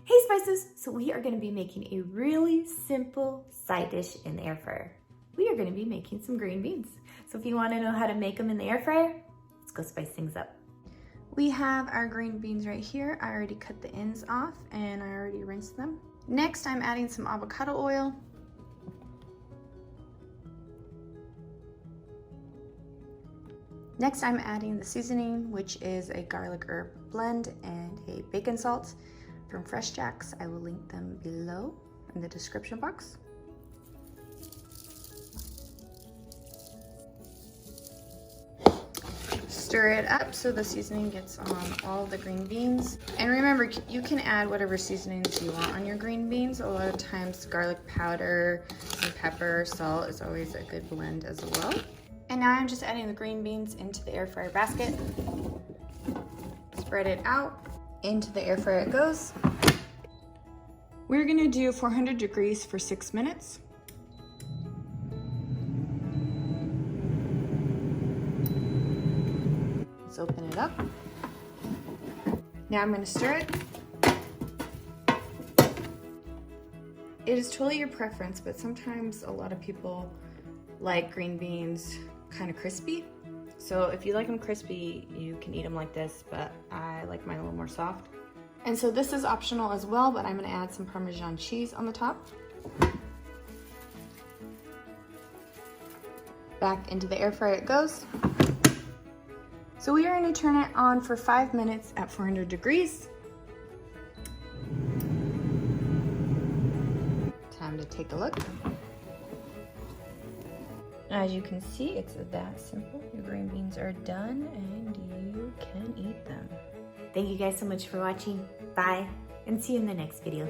Hey Spices! So we are going to be making a really simple side dish in the air fryer. We are going to be making some green beans. So if you want to know how to make them in the air fryer, let's go spice things up. We have our green beans right here. I already cut the ends off and I already rinsed them. Next, I'm adding some avocado oil. Next, I'm adding the seasoning, which is a garlic herb blend and a bacon salt from Fresh Jacks. I will link them below in the description box. Stir it up so the seasoning gets on all the green beans. And remember, you can add whatever seasonings you want on your green beans. A lot of times garlic powder, some pepper, salt is always a good blend as well. And now I'm just adding the green beans into the air fryer basket. Spread it out. Into the air fryer it goes. We're gonna do 400 degrees for 6 minutes. Let's open it up. Now I'm gonna stir it. It is totally your preference, but sometimes a lot of people like green beans kind of crispy. So if you like them crispy, you can eat them like this, but I like mine a little more soft. And so this is optional as well, but I'm gonna add some Parmesan cheese on the top. Back into the air fryer it goes. So we are gonna turn it on for 5 minutes at 400 degrees. Time to take a look. As you can see, it's that simple. Your green beans are done and you can eat them. Thank you guys so much for watching. Bye, and see you in the next video.